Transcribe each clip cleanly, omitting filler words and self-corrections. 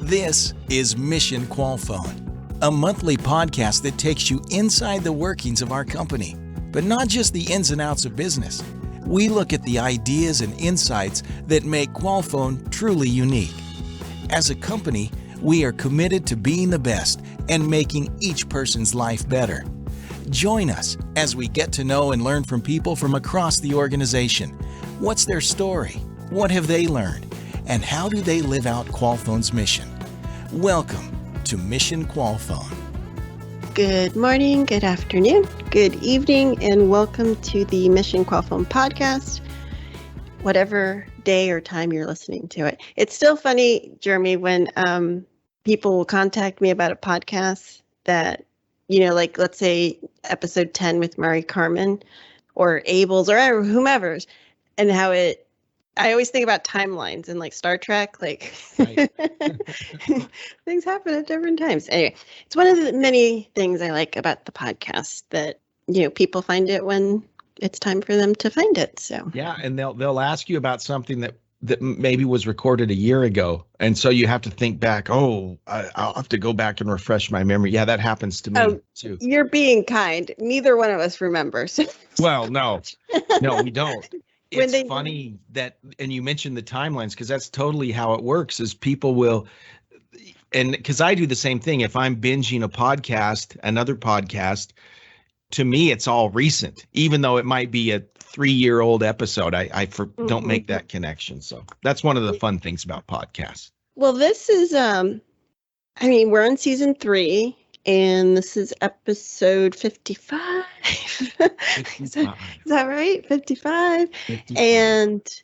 This is Mission Qualfon, a monthly podcast that takes you inside the workings of our company, but not just the ins and outs of business. We look at the ideas and insights that make Qualfon truly unique. As a company, we are committed to being the best and making each person's life better. Join us as we get to know and learn from people from across the organization. What's their story? What have they learned? And how do they live out Qualfon's mission? Welcome to Mission Qualfon. Good morning, good afternoon, good evening, and welcome to the Mission Qualfon podcast, whatever day or time you're listening to it. It's still funny, Jeremy, when people will contact me about a podcast that, like let's say episode 10 with Mary Carmen or Abel's or whomever's, and how I always think about timelines and like Star Trek, like right. Things happen at different times. Anyway, it's one of the many things I like about the podcast that, people find it when it's time for them to find it. So yeah, and they'll ask you about something that maybe was recorded a year ago, and so you have to think back. I'll have to go back and refresh my memory. Yeah, that happens to me too. You're being kind. Neither one of us remembers. Well, no, we don't. It's funny that, and you mentioned the timelines, because that's totally how it works. Is people will, and because I do the same thing. If I'm binging another podcast, to me it's all recent, even though it might be a 3-year-old episode. I don't make that connection. So that's one of the fun things about podcasts. Well, this is, we're on season 3, and this is episode 55. 55. Is that right? 55. And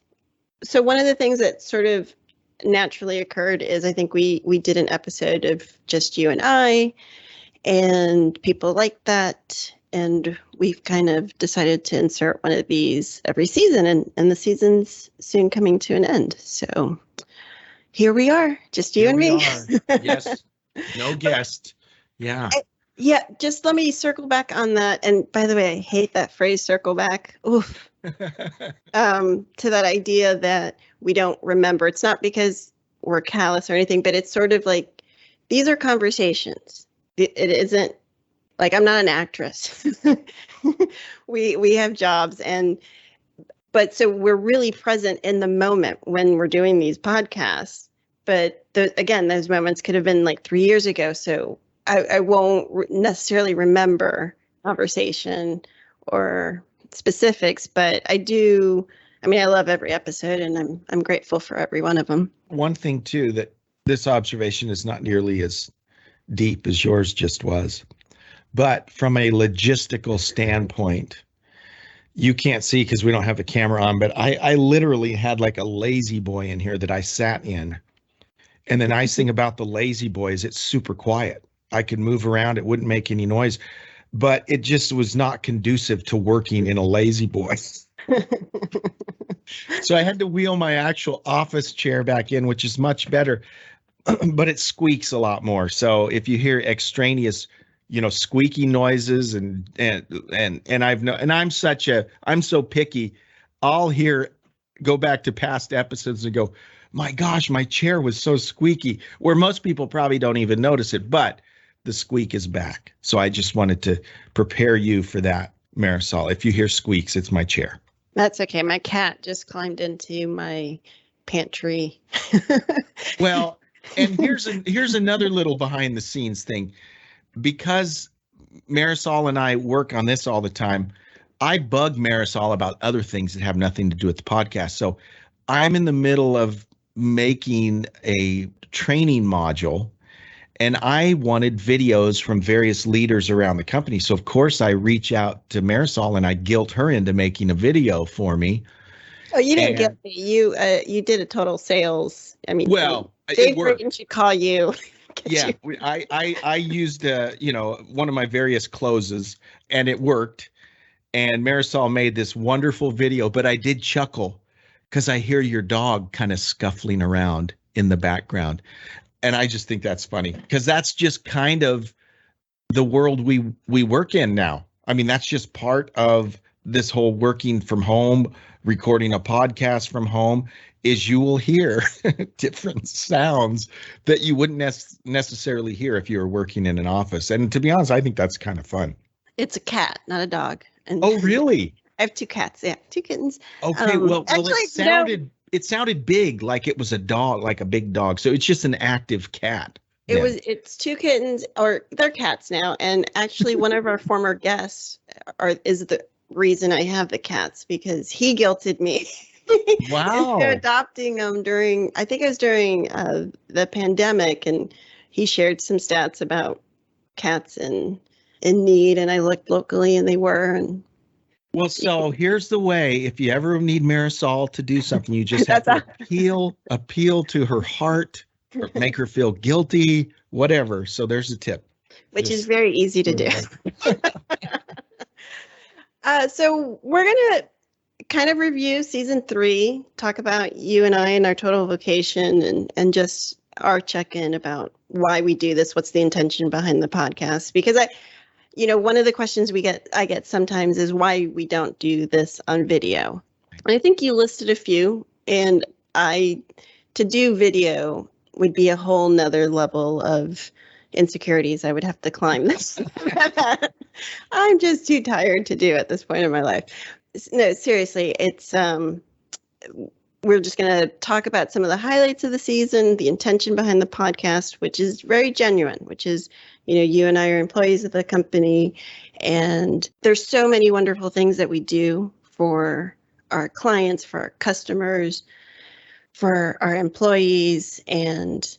so one of the things that sort of naturally occurred is I think we did an episode of just you and I, and people liked that. And we've kind of decided to insert one of these every season, and the season's soon coming to an end. So here we are, just you and me. Yes, no guest. Yeah. Yeah, just let me circle back on that. And by the way, I hate that phrase, circle back. Oof. To that idea that we don't remember. It's not because we're callous or anything, but it's sort of like, these are conversations. It isn't like, I'm not an actress. We have jobs, but so we're really present in the moment when we're doing these podcasts. But again, those moments could have been like 3 years ago. So I won't necessarily remember conversation or specifics, but I do. I love every episode, and I'm grateful for every one of them. One thing too, that this observation is not nearly as deep as yours just was, but from a logistical standpoint, you can't see because we don't have the camera on, but I literally had like a lazy boy in here that I sat in. And the nice thing about the lazy boy is it's super quiet. I could move around. It wouldn't make any noise, but it just was not conducive to working in a lazy boy. So I had to wheel my actual office chair back in, which is much better, but it squeaks a lot more. So if you hear extraneous, squeaky noises and I'm so picky, I'll go back to past episodes and go, my gosh, my chair was so squeaky, where most people probably don't even notice it, but the squeak is back. So I just wanted to prepare you for that, Marisol. If you hear squeaks, it's my chair. That's okay. My cat just climbed into my pantry. Well, and here's another little behind the scenes thing. Because Marisol and I work on this all the time, I bug Marisol about other things that have nothing to do with the podcast. So I'm in the middle of making a training module, and I wanted videos from various leaders around the company. So of course I reach out to Marisol and I guilt her into making a video for me. Oh, you didn't guilt me. You did a total sales. Dave Reagan should call you. Yeah, I used one of my various closes, and it worked. And Marisol made this wonderful video, but I did chuckle because I hear your dog kind of scuffling around in the background. And I just think that's funny, because that's just kind of the world we work in now. That's just part of this whole working from home recording a podcast from home is you will hear different sounds that you wouldn't necessarily hear if you were working in an office. And to be honest, I think that's kind of fun. It's a cat, not a dog. And Oh, really? I have 2 cats. Yeah, 2 kittens. Okay. Well, actually, it sounded big, like it was a dog, like a big dog. So it's just an active cat. It's 2 kittens, or they're cats now. And actually, one of our former guests is the reason I have the cats, because he guilted me. Wow. into adopting them during the pandemic, and he shared some stats about cats in need, and I looked locally, and they were. And well, so here's the way: if you ever need Marisol to do something, you just have to appeal to her heart, or make her feel guilty, whatever. So there's a tip, which is very easy to do. So we're gonna kind of review season 3, talk about you and I and our total vocation, and just our check-in about why we do this, what's the intention behind the podcast. Because one of the questions I get sometimes is why we don't do this on video. And I think you listed a few, and to do video would be a whole nother level of insecurities I would have to climb this. I'm just too tired to do at this point in my life. No, seriously, it's we're just going to talk about some of the highlights of the season, the intention behind the podcast, which is very genuine, which is, you and I are employees of the company, and there's so many wonderful things that we do for our clients, for our customers, for our employees, and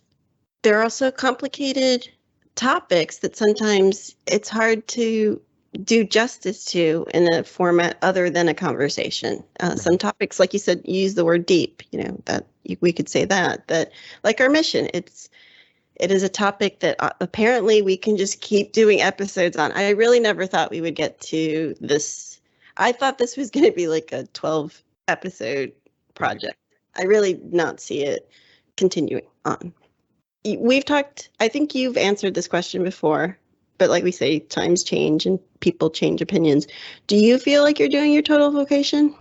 there are also complicated topics that sometimes it's hard to do justice to in a format other than a conversation. Some topics, like you said, you use the word deep, that we could say that like our mission, it is a topic that apparently we can just keep doing episodes on. I really never thought we would get to this. I thought this was going to be like a 12 episode project. I really did not see it continuing on. We've talked, I think you've answered this question before, but like we say, times change and people change opinions. Do you feel like you're doing your total vocation?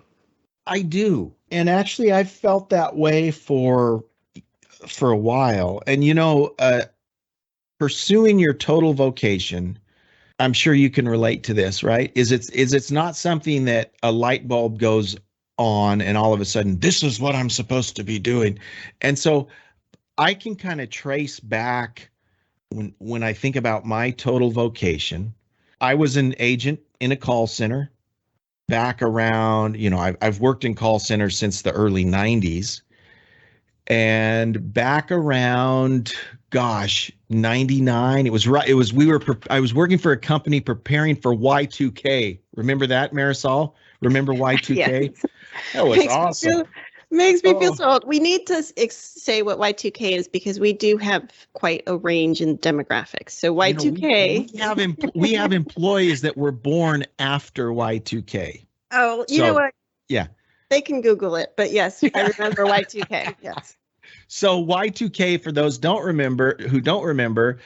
I do. And actually, I've felt that way for a while. And, pursuing your total vocation, I'm sure you can relate to this, right? It's not something that a light bulb goes on and all of a sudden, this is what I'm supposed to be doing. And so I can kind of trace back when I think about my total vocation. I was an agent in a call center back around, I've worked in call centers since the early 90s. And back around, 99, I was working for a company preparing for Y2K. Remember that, Marisol? Remember Y2K? Yes. That was awesome. Makes me feel so old. We need to say what Y2K is, because we do have quite a range in demographics. So Y2K. We have employees that were born after Y2K. Oh, you know what? Yeah. They can Google it, but yes, I remember Y2K. Yes. So Y2K, for those who don't remember,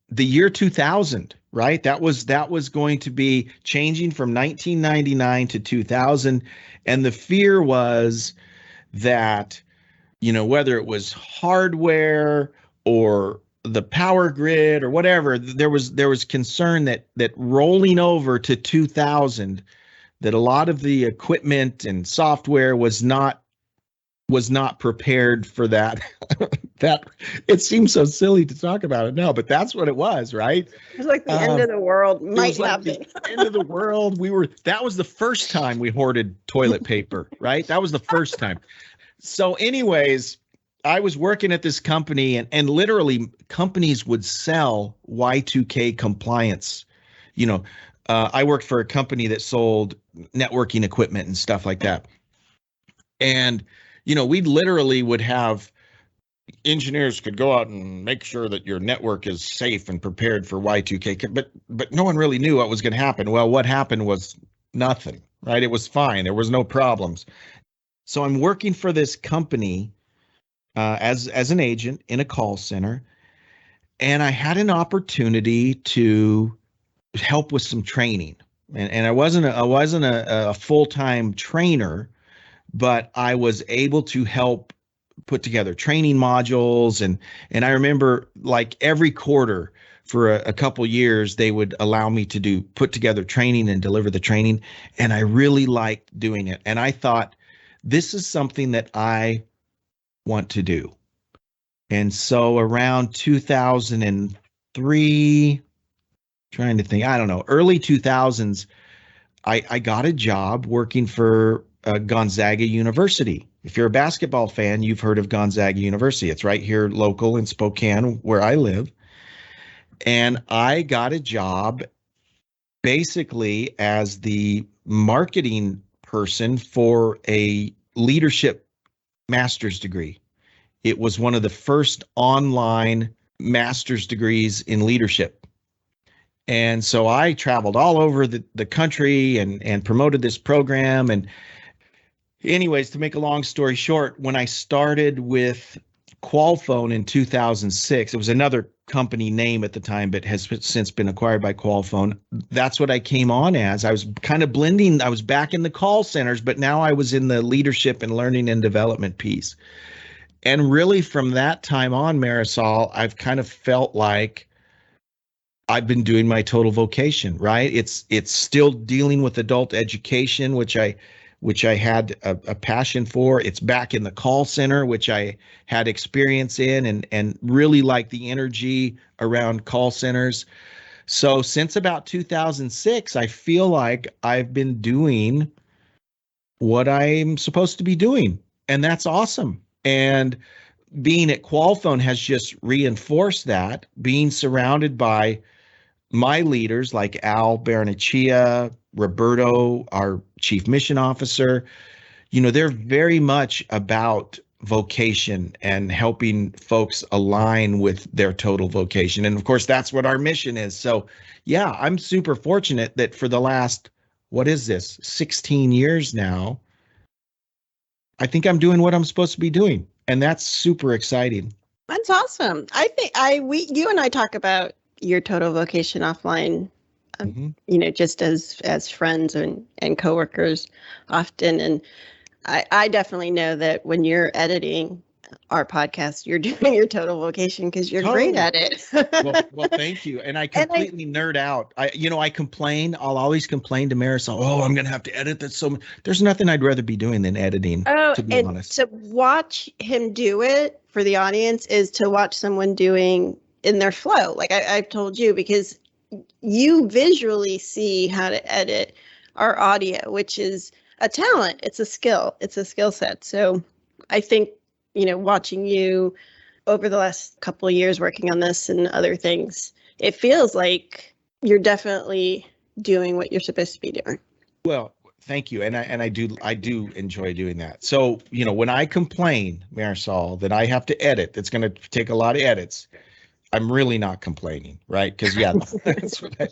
the year 2000, right? That was going to be changing from 1999 to 2000, and the fear was that, whether it was hardware or the power grid or whatever, there was concern that rolling over to 2000, that a lot of the equipment and software was not prepared for that. That it seems so silly to talk about it now, but that's what it was, right? It was like the end of the world might happen. The end of the world. That was the first time we hoarded toilet paper, right? That was the first time. So anyways, I was working at this company, and literally companies would sell Y2K compliance. I worked for a company that sold networking equipment and stuff like that. And, we literally would have engineers could go out and make sure that your network is safe and prepared for Y2K, but no one really knew what was going to happen. Well, what happened was nothing, right? It was fine. There was no problems. So I'm working for this company as an agent in a call center, and I had an opportunity to help with some training. And I wasn't a full-time trainer, but I was able to help put together training modules. And I remember like every quarter for a couple years, they would allow me to put together training and deliver the training. And I really liked doing it. And I thought, this is something that I want to do. And so around 2003, trying to think, I don't know, early 2000s, I got a job working for Gonzaga University. If you're a basketball fan, you've heard of Gonzaga University. It's right here local in Spokane, where I live. And I got a job basically as the marketing person for a leadership master's degree. It was one of the first online master's degrees in leadership. And so I traveled all over the country and promoted this program. And anyways, to make a long story short, when I started with Qualfon in 2006, it was another company name at the time, but has since been acquired by Qualfon. That's what I came on as. I was kind of blending. I was back in the call centers, but now I was in the leadership and learning and development piece. And really from that time on, Marisol, I've kind of felt like I've been doing my total vocation, right? It's still dealing with adult education, which I had a passion for. It's back in the call center, which I had experience in and really like the energy around call centers. So since about 2006, I feel like I've been doing what I'm supposed to be doing. And that's awesome. And being at Qualfon has just reinforced that, being surrounded by my leaders like Al Baranachia, Roberto, our chief mission officer. They're very much about vocation and helping folks align with their total vocation. And of course, that's what our mission is. So yeah, I'm super fortunate that for the last, 16 years now, I think I'm doing what I'm supposed to be doing. And that's super exciting. That's awesome. I think you and I talk about your total vocation offline, just as friends and coworkers often. And I definitely know that when you're editing our podcast, you're doing your total vocation because you're great at it. well, thank you. And I completely nerd out. I complain. I'll always complain to Marisol. Oh, I'm going to have to edit that. So there's nothing I'd rather be doing than editing, to be honest. To watch him do it for the audience is to watch someone doing in their flow. Like I've told you, because you visually see how to edit our audio, which is a talent. It's a skill. It's a skill set. So I think, watching you over the last couple of years working on this and other things, it feels like you're definitely doing what you're supposed to be doing. Well, thank you. And I do enjoy doing that. So, when I complain, Marisol, that I have to edit, it's going to take a lot of edits. I'm really not complaining, right? Because that's what I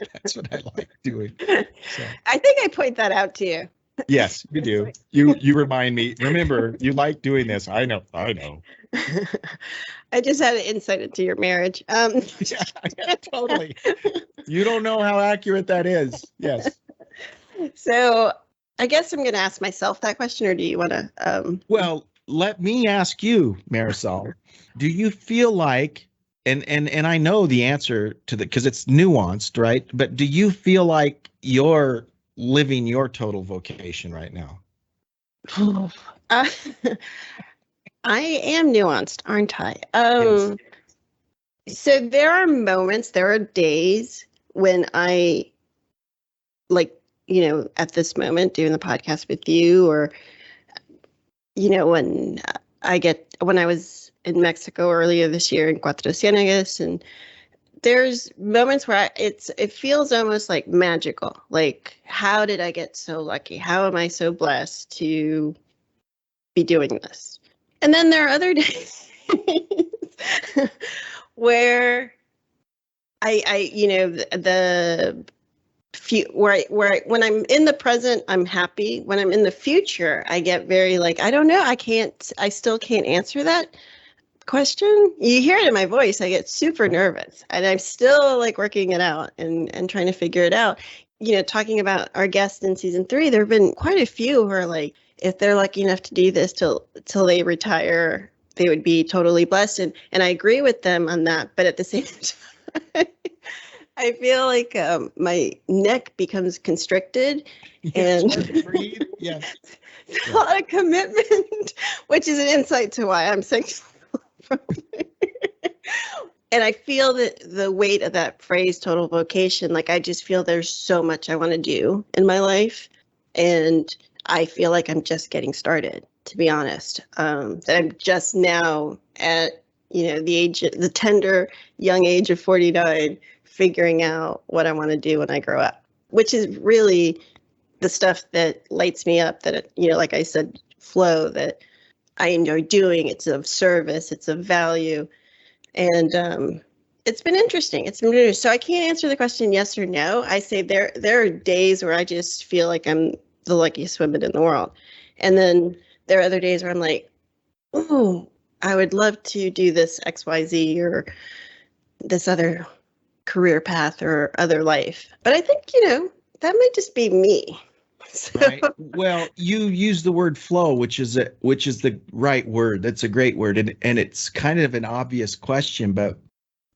like doing. So. I think I point that out to you. Yes, you do. You remind me. Remember, you like doing this. I know. I just had an insight into your marriage. Yeah, totally. You don't know how accurate that is. Yes. So I guess I'm going to ask myself that question, or do you want to? Well, let me ask you, Marisol. Do you feel like, and I know the answer to that because it's nuanced, right? But do you feel like you're living your total vocation right now? I am nuanced, aren't I? Yes. So there are days when I, like, at this moment doing the podcast with you, or, when I was in Mexico earlier this year in Cuatro Ciénegas, and there's moments where it feels almost like magical. Like, how did I get so lucky? How am I so blessed to be doing this? And then there are other days where when I'm in the present, I'm happy. When I'm in the future, I get very I don't know. I still can't answer that question. You hear it in my voice. I get super nervous, and I'm still working it out and trying to figure it out. Talking about our guests in season 3, there have been quite a few who are if they're lucky enough to do this till they retire, they would be totally blessed. And I agree with them on that. But at the same time, I feel like my neck becomes constricted and It's hard to breathe. Yes. it's a lot of commitment, which is an insight to why I'm sexually. And I feel that the weight of that phrase, total vocation, like I just feel there's so much I want to do in my life. And I feel like I'm just getting started, to be honest. That I'm just now at, the tender young age of 49, figuring out what I want to do when I grow up, which is really the stuff that lights me up, that, like I said, flow, that I enjoy doing. It's of service, it's of value. And it's been interesting. So I can't answer the question yes or no. I say there are days where I just feel like I'm the luckiest woman in the world. And then there are other days where I'm like, oh, I would love to do this XYZ or this other career path or other life. But I think, that might just be me. So. Right. Well, you use the word flow, which is the right word. That's a great word. And it's kind of an obvious question, but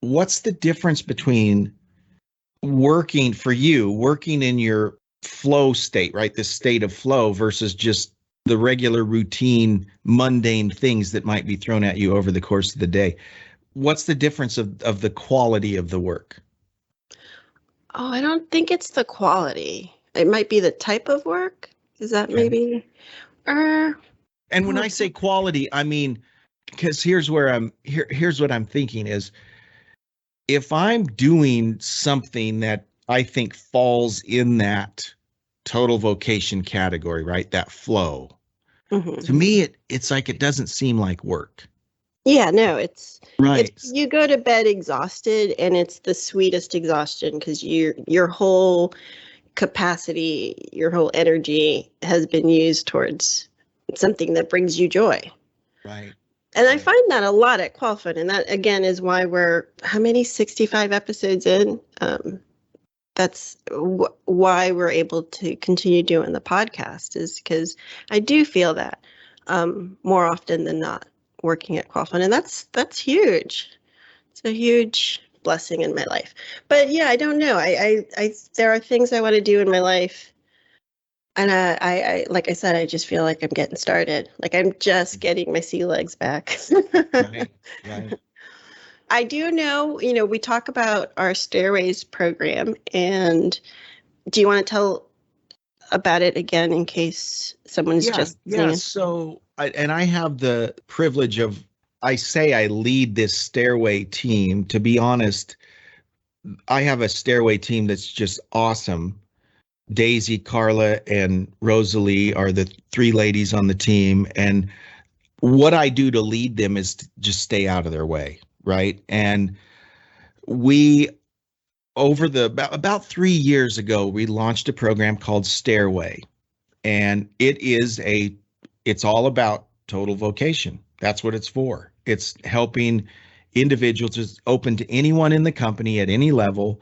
what's the difference between working in your flow state, right? The state of flow versus just the regular routine, mundane things that might be thrown at you over the course of the day. What's the difference of the quality of the work? Oh, I don't think it's the quality. It might be the type of work. Is that maybe? And when I say quality, I mean, because here's what I'm thinking is, if I'm doing something that I think falls in that total vocation category, right? That flow. Mm-hmm. To me, it's like it doesn't seem like work. Yeah, no, it's right. You go to bed exhausted, and it's the sweetest exhaustion because your whole capacity, your whole energy has been used towards something that brings you joy. Right. And I find that a lot at Qualfon, and that again is why we're 65 episodes in. That's why we're able to continue doing the podcast, is because I do feel that more often than not working at Qualfon, and that's huge. It's a huge blessing in my life. But yeah, I don't know. I there are things I want to do in my life, and I like I said, I just feel like I'm getting started. Like I'm just getting my sea legs back. Right. I do know, we talk about our Stairways program, and do you want to tell about it again in case someone's just listening? Yeah. So, I have the privilege of, I lead this Stairway team. To be honest, I have a Stairway team that's just awesome. Daisy, Carla, and Rosalie are the three ladies on the team. And what I do to lead them is to just stay out of their way. Right. And we, about 3 years ago, we launched a program called Stairway. And it's all about total vocation. That's what it's for. It's helping individuals. It's open to anyone in the company at any level.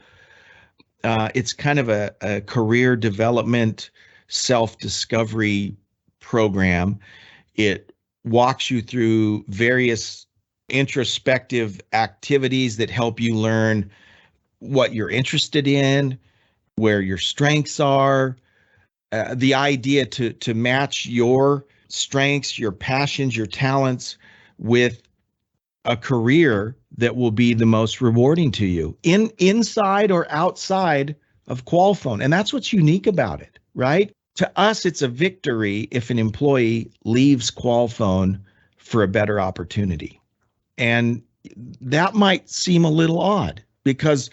It's kind of a career development, self-discovery program. It walks you through various introspective activities that help you learn what you're interested in, where your strengths are, the idea to match your strengths, your passions, your talents with a career that will be the most rewarding to you inside or outside of Qualfon. And that's what's unique about it, right? To us, it's a victory if an employee leaves Qualfon for a better opportunity. And that might seem a little odd because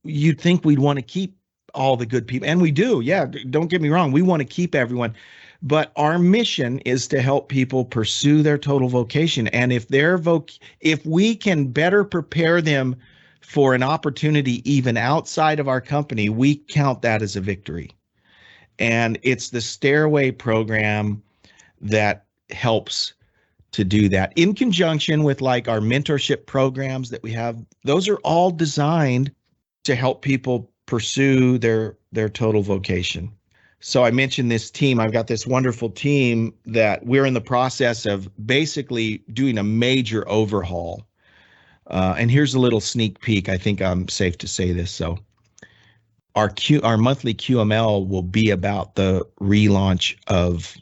you'd think we'd want to keep all the good people. And we do. Yeah. Don't get me wrong. We want to keep everyone. But our mission is to help people pursue their total vocation. And if we can better prepare them for an opportunity even outside of our company, we count that as a victory. And it's the Stairway program that helps to do that, in conjunction with like our mentorship programs that we have. Those are all designed to help people pursue their total vocation. So I mentioned this team. I've got this wonderful team that we're in the process of basically doing a major overhaul. And here's a little sneak peek. I think I'm safe to say this. So our monthly QML will be about the relaunch of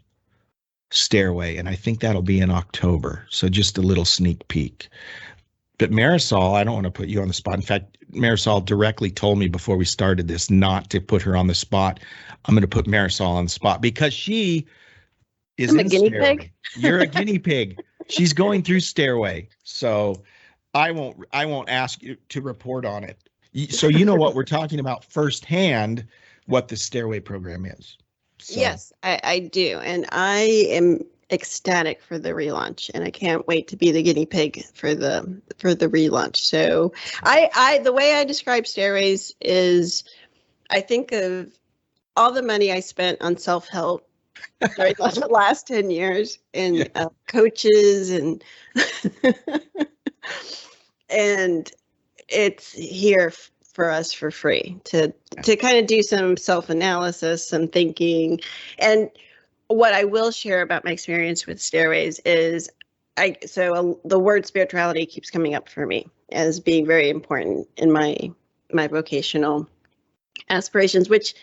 Stairway, and I think that'll be in October. So just a little sneak peek. But Marisol, I don't want to put you on the spot. In fact, Marisol directly told me before we started this not to put her on the spot. I'm going to put Marisol on the spot because she is I'm a in guinea Stairway. pig. You're a guinea pig. She's going through Stairway. So I won't ask you to report on it. So you know what we're talking about firsthand, what the Stairway program is. So. Yes, I do. And I am ecstatic for the relaunch, and I can't wait to be the guinea pig for the relaunch. So the way I describe Stairways is I think of all the money I spent on self-help during the last 10 years and coaches and and it's here for us for free to kind of do some self-analysis, some thinking. And what I will share about my experience with Stairways is the word spirituality keeps coming up for me as being very important in my vocational aspirations, which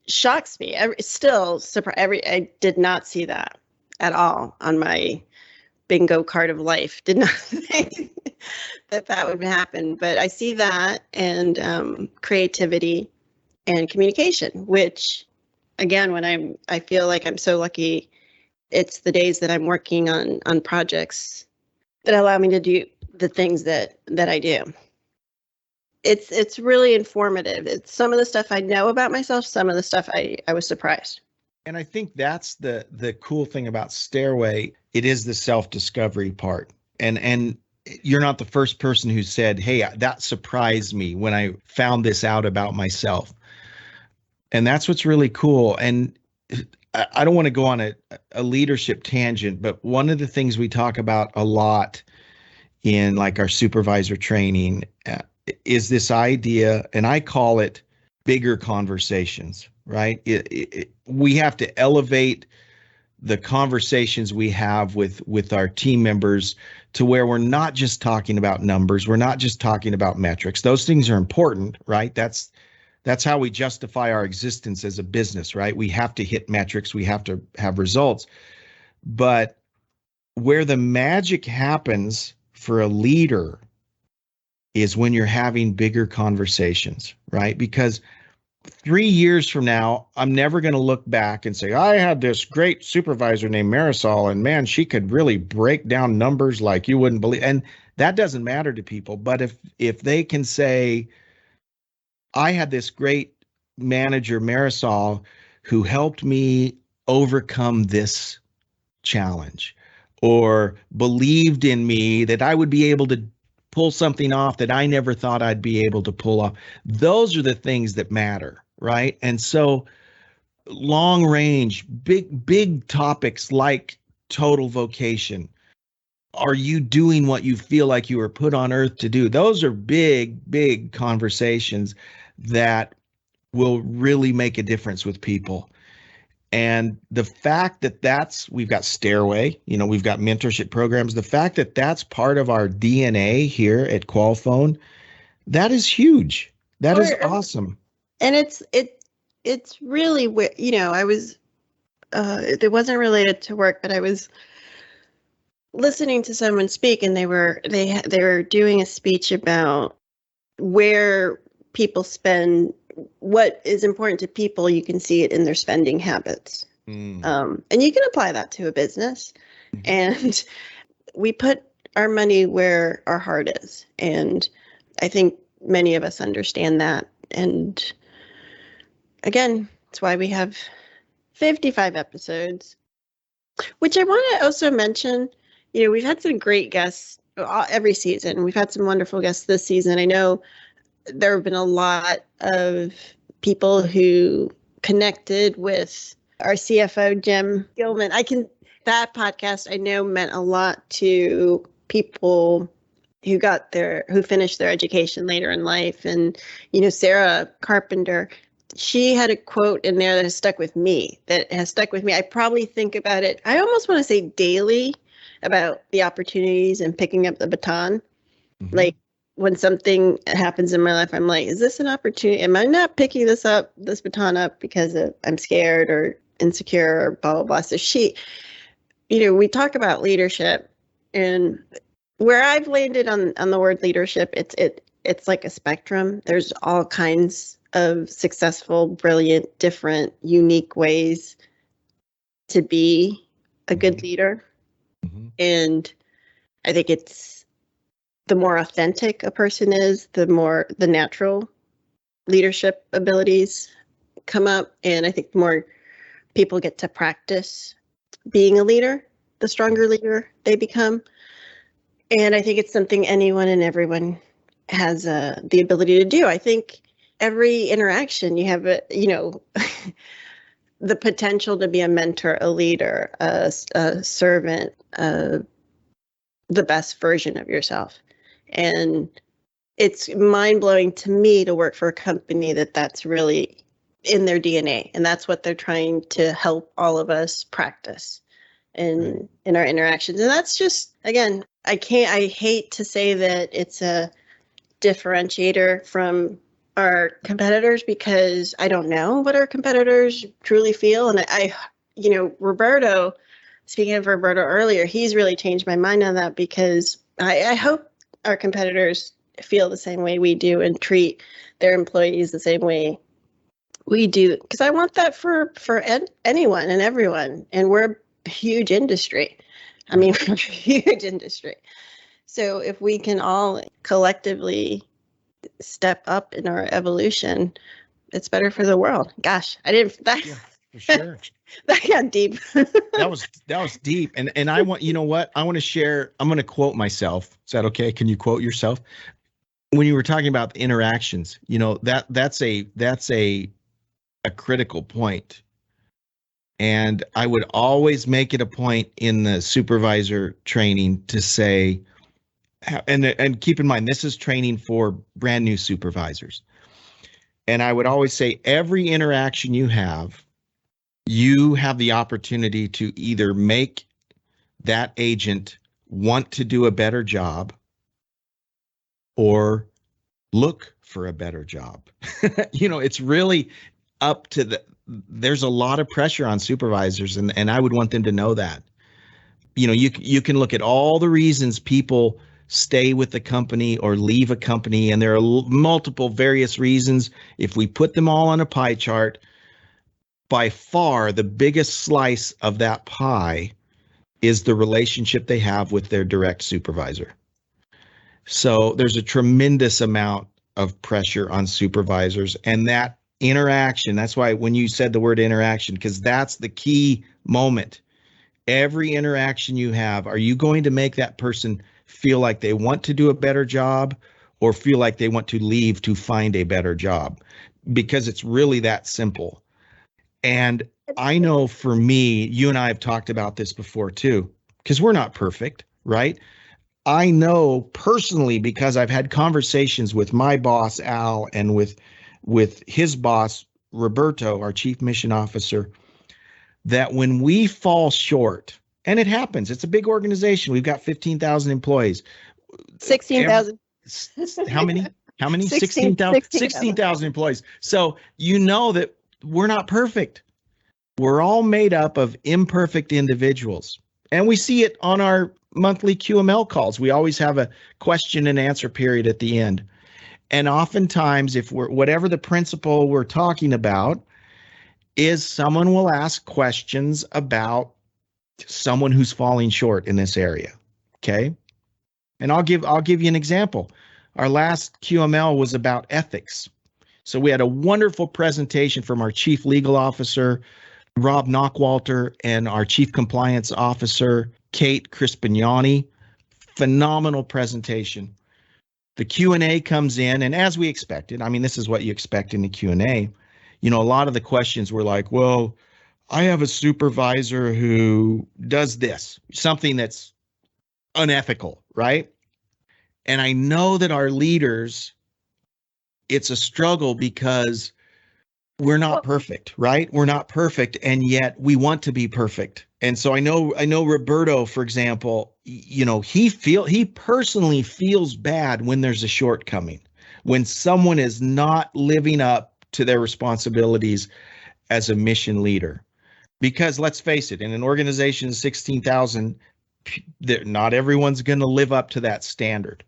shocks me. I did not see that at all on my bingo card of life. Did not think that would happen, but I see that, and creativity and communication, which again, when I feel like I'm so lucky, it's the days that I'm working on projects that allow me to do the things that I do. It's really informative. It's some of the stuff I know about myself, some of the stuff I was surprised. And I think that's the cool thing about Stairway. It is the self-discovery part. And you're not the first person who said, hey, that surprised me when I found this out about myself. And that's what's really cool. And I don't want to go on a leadership tangent, but one of the things we talk about a lot in like our supervisor training is this idea, and I call it bigger conversations, right? We have to elevate the conversations we have with our team members to where we're not just talking about numbers. We're not just talking about metrics. Those things are important, right? That's how we justify our existence as a business, right? We have to hit metrics. We have to have results. But where the magic happens for a leader is when you're having bigger conversations, right? Because 3 years from now, I'm never going to look back and say, I had this great supervisor named Marisol, and man, she could really break down numbers like you wouldn't believe. And that doesn't matter to people. But if they can say, I had this great manager, Marisol, who helped me overcome this challenge, or believed in me that I would be able to pull something off that I never thought I'd be able to pull off. Those are the things that matter, right? And so long range, big topics like total vocation. Are you doing what you feel like you were put on earth to do? Those are big conversations that will really make a difference with people. And the fact that we've got Stairway, we've got mentorship programs, the fact that that's part of our DNA here at Qualfon, that is huge. That is awesome. And it's really, I was, it wasn't related to work, but I was listening to someone speak, and they were doing a speech about where people spend. What is important to people, you can see it in their spending habits. And you can apply that to a business. And we put our money where our heart is. And I think many of us understand that. And again, that's why we have 55 episodes, which I want to also mention. We've had some great guests every season. We've had some wonderful guests this season. I know there have been a lot of people who connected with our CFO, Jim Gilman. That podcast I know meant a lot to people who finished their education later in life. And, Sarah Carpenter, she had a quote in there that has stuck with me, I probably think about it, I almost want to say daily, about the opportunities and picking up the baton. Mhm. Like when something happens in my life, I'm like, is this an opportunity? Am I not picking this baton up because I'm scared or insecure or blah, blah, blah. So we talk about leadership, and where I've landed on the word leadership, it's like a spectrum. There's all kinds of successful, brilliant, different, unique ways to be a good leader. Mhm. And I think it's the more authentic a person is, the more the natural leadership abilities come up. And I think the more people get to practice being a leader, the stronger leader they become. And I think it's something anyone and everyone has the ability to do. I think every interaction you have, the potential to be a mentor, a leader, a servant, the best version of yourself. And it's mind blowing to me to work for a company that's really in their DNA. And that's what they're trying to help all of us practice in our interactions. And that's just, again, I hate to say that it's a differentiator from our competitors, because I don't know what our competitors truly feel. And Roberto, speaking of Roberto earlier, he's really changed my mind on that, because I hope our competitors feel the same way we do and treat their employees the same way we do, because I want that for anyone and everyone. And we're a huge industry. I mean, we're a huge industry. So if we can all collectively step up in our evolution, it's better for the world. Gosh, I didn't that. Yeah, for sure. That got deep. That was deep. And I want, you know what? I want to share, I'm going to quote myself. Is that okay? Can you quote yourself? When you were talking about the interactions, that's a critical point. And I would always make it a point in the supervisor training to say, and keep in mind, this is training for brand new supervisors. And I would always say, every interaction you have the opportunity to either make that agent want to do a better job or look for a better job. It's really up to there's a lot of pressure on supervisors, and I would want them to know that. You can look at all the reasons people stay with the company or leave a company, and there are multiple various reasons. If we put them all on a pie chart, by far the biggest slice of that pie is the relationship they have with their direct supervisor. So there's a tremendous amount of pressure on supervisors, and that interaction, that's why when you said the word interaction, because that's the key moment. Every interaction you have, are you going to make that person feel like they want to do a better job or feel like they want to leave to find a better job? Because it's really that simple. And I know for me, you and I have talked about this before too, because we're not perfect, right? I know personally, because I've had conversations with my boss, Al, and with his boss, Roberto, our chief mission officer, that when we fall short, and it happens, it's a big organization. We've got 15,000 employees. 16,000. How many? 16,000. 16,000 employees. So that we're not perfect. We're all made up of imperfect individuals. And we see it on our monthly QML calls. We always have a question and answer period at the end. And oftentimes, if whatever the principle we're talking about is, someone will ask questions about someone who's falling short in this area. Okay. And I'll give you an example. Our last QML was about ethics. So we had a wonderful presentation from our chief legal officer, Rob Knockwalter, and our chief compliance officer, Kate Crispignani. Phenomenal presentation. The Q&A comes in, and as we expected, I mean, this is what you expect in the Q&A. A lot of the questions were like, well, I have a supervisor who does this, something that's unethical, right? And I know that our leaders, it's a struggle because we're not perfect, right? We're not perfect, and yet we want to be perfect. And so I know Roberto, for example, he personally feels bad when there's a shortcoming, when someone is not living up to their responsibilities as a mission leader. Because let's face it, in an organization of 16,000, not everyone's going to live up to that standard.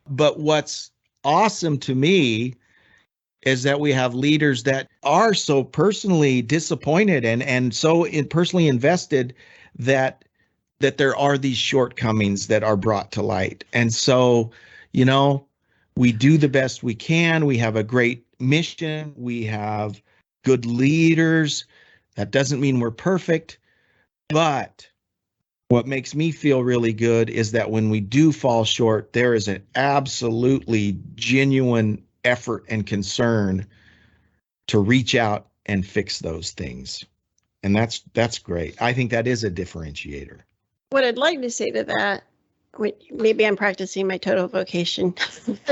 But what's awesome to me is that we have leaders that are so personally disappointed and so personally invested that there are these shortcomings that are brought to light. And so, we do the best we can. We have a great mission. We have good leaders. That doesn't mean we're perfect, but what makes me feel really good is that when we do fall short, there is an absolutely genuine effort and concern to reach out and fix those things. And that's great. I think that is a differentiator. What I'd like to say to that, maybe I'm practicing my total vocation,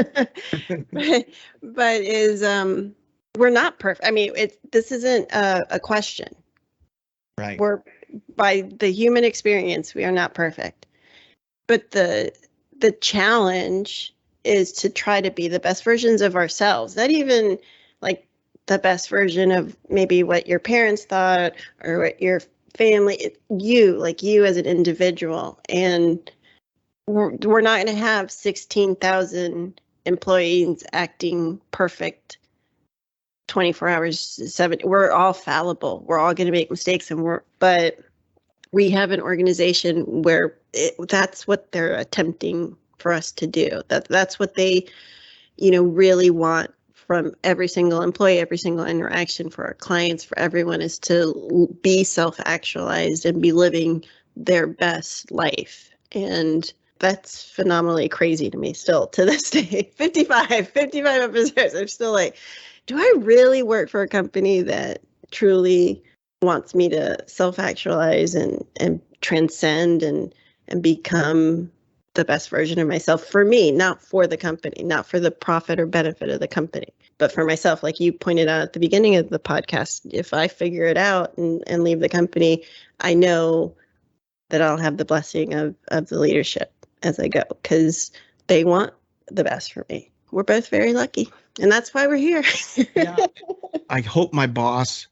but is we're not perfect. I mean, this isn't a question. Right. We're, by the human experience, we are not perfect. But the challenge is to try to be the best versions of ourselves. Not even like the best version of maybe what your parents thought or what your family, you as an individual. And we're not going to have 16,000 employees acting perfect 24 hours, 7. We're all fallible. We're all going to make mistakes, but we have an organization where that's what they're attempting for us to do. That's what they, really want from every single employee, every single interaction, for our clients, for everyone, is to be self-actualized and be living their best life. And that's phenomenally crazy to me still to this day. 55 episodes. I'm still like, do I really work for a company that truly wants me to self-actualize and transcend and become the best version of myself for me, not for the company, not for the profit or benefit of the company, but for myself? Like you pointed out at the beginning of the podcast, if I figure it out and leave the company, I know that I'll have the blessing of the leadership as I go, because they want the best for me. We're both very lucky, and that's why we're here. Yeah. I hope my boss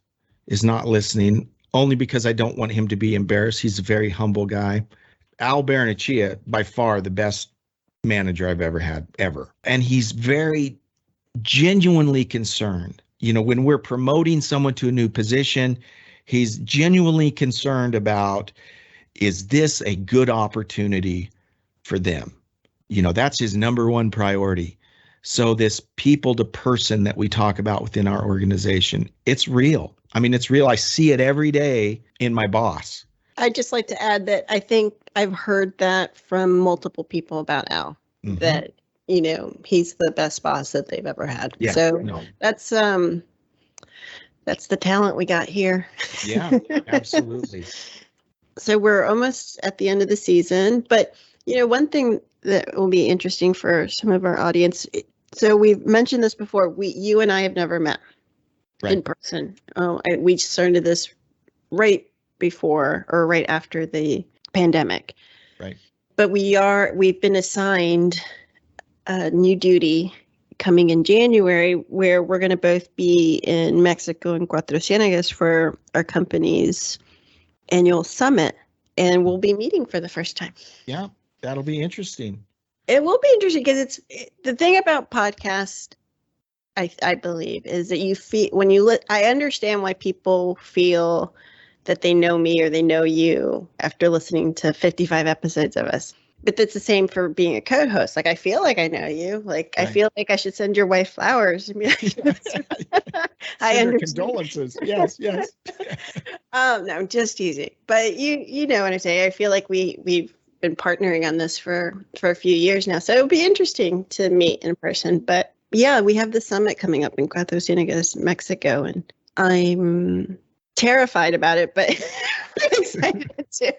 is not listening, only because I don't want him to be embarrassed. He's a very humble guy. Al Baranachia, by far the best manager I've ever had, ever. And he's very genuinely concerned. When we're promoting someone to a new position, he's genuinely concerned about, is this a good opportunity for them? That's his number one priority. So this people to person that we talk about within our organization, it's real. I mean, it's real. I see it every day in my boss. I'd just like to add that I think I've heard that from multiple people about Al, that, he's the best boss that they've ever had. Yeah, so that's the talent we got here. Yeah, absolutely. So we're almost at the end of the season, but one thing that will be interesting for some of our audience. So we've mentioned this before. You and I have never met in person. We started this right before or right after the pandemic. Right. But we've been assigned a new duty coming in January, where we're going to both be in Mexico and Cuatro Ciénegas for our company's annual summit, and we'll be meeting for the first time. Yeah, that'll be interesting. It will be interesting because the thing about podcasts, I believe, is that you feel when you I understand why people feel that they know me or they know you after listening to 55 episodes of us. But that's the same for being a co-host. Like, I feel like I know you. Like, I feel like I should send your wife flowers. And be like, I understand. Condolences. Yes. No, I'm just teasing. But you know what I'm saying. I feel like we've been partnering on this for a few years now. So it'll be interesting to meet in person. But yeah, we have the summit coming up in Cuatro Ciénegas, Mexico, and I'm terrified about it, but I'm excited too.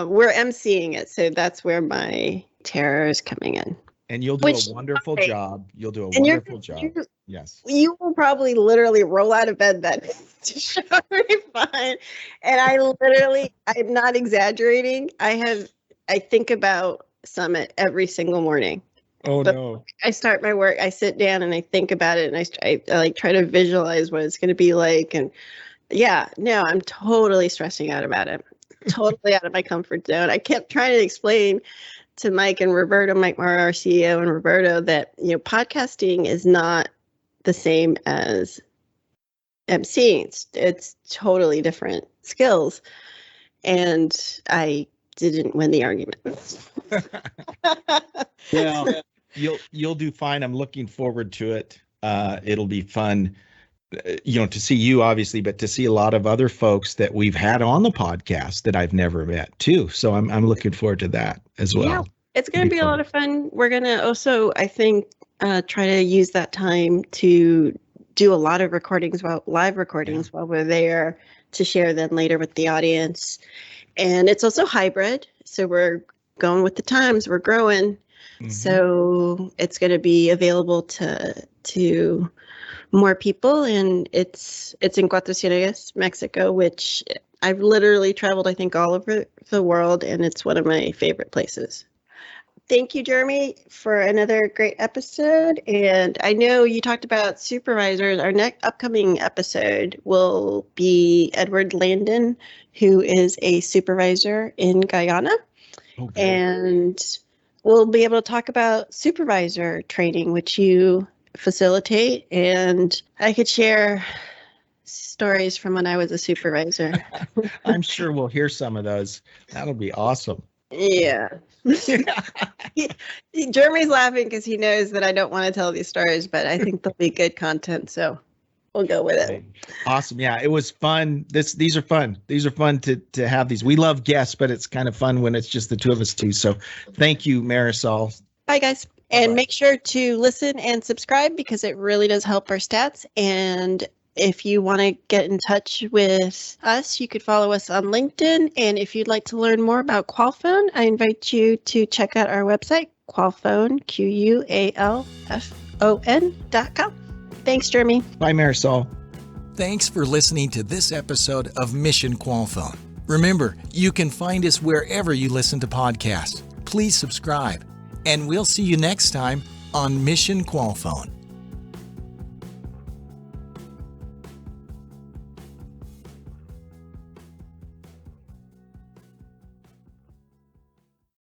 We're emceeing it, so that's where my terror is coming in. And you'll do a wonderful job. You'll do a wonderful job. Yes. You will probably literally roll out of bed then to show me fine. And I'm not exaggerating. I think about Summit every single morning. Oh, no. I start my work, I sit down and I think about it, and I like try to visualize what it's going to be like. And yeah, no, I'm totally stressing out about it. Totally out of my comfort zone. I kept trying to explain to Mike and Roberto, Mike Mara, our CEO, and Roberto, that, podcasting is not the same as emceeing. It's totally different skills. And I didn't win the argument. Well, you'll do fine. I'm looking forward to it. It'll be fun, to see you, obviously, but to see a lot of other folks that we've had on the podcast that I've never met too. So I'm looking forward to that as well. Yeah, it's going to be a lot of fun. We're going to also, I think, try to use that time to do a lot of live recordings while we're there, to share them later with the audience. And it's also hybrid. So we're going with the times. We're growing. Mm-hmm. So it's going to be available to more people. And it's in Cuatro Ciénegas, Mexico, which I've literally traveled, I think, all over the world. And it's one of my favorite places. Thank you, Jeremy, for another great episode. And I know you talked about supervisors. Our next upcoming episode will be Edward Landon, who is a supervisor in Guyana. Okay. And we'll be able to talk about supervisor training, which you facilitate. And I could share stories from when I was a supervisor. I'm sure we'll hear some of those. That'll be awesome. Yeah. Jeremy's laughing because he knows that I don't want to tell these stories, but I think they'll be good content, so we'll go with it. Awesome. Yeah, it was fun. These are fun. These are fun to have these. We love guests, but it's kind of fun when it's just the two of us too. So thank you, Marisol. Bye, guys. And make sure to listen and subscribe, because it really does help our stats. And if you want to get in touch with us, you could follow us on LinkedIn. And if you'd like to learn more about Qualfon, I invite you to check out our website, Qualfon, Qualfon.com. Thanks, Jeremy. Bye, Marisol. Thanks for listening to this episode of Mission Qualfon. Remember, you can find us wherever you listen to podcasts. Please subscribe, and we'll see you next time on Mission Qualfon.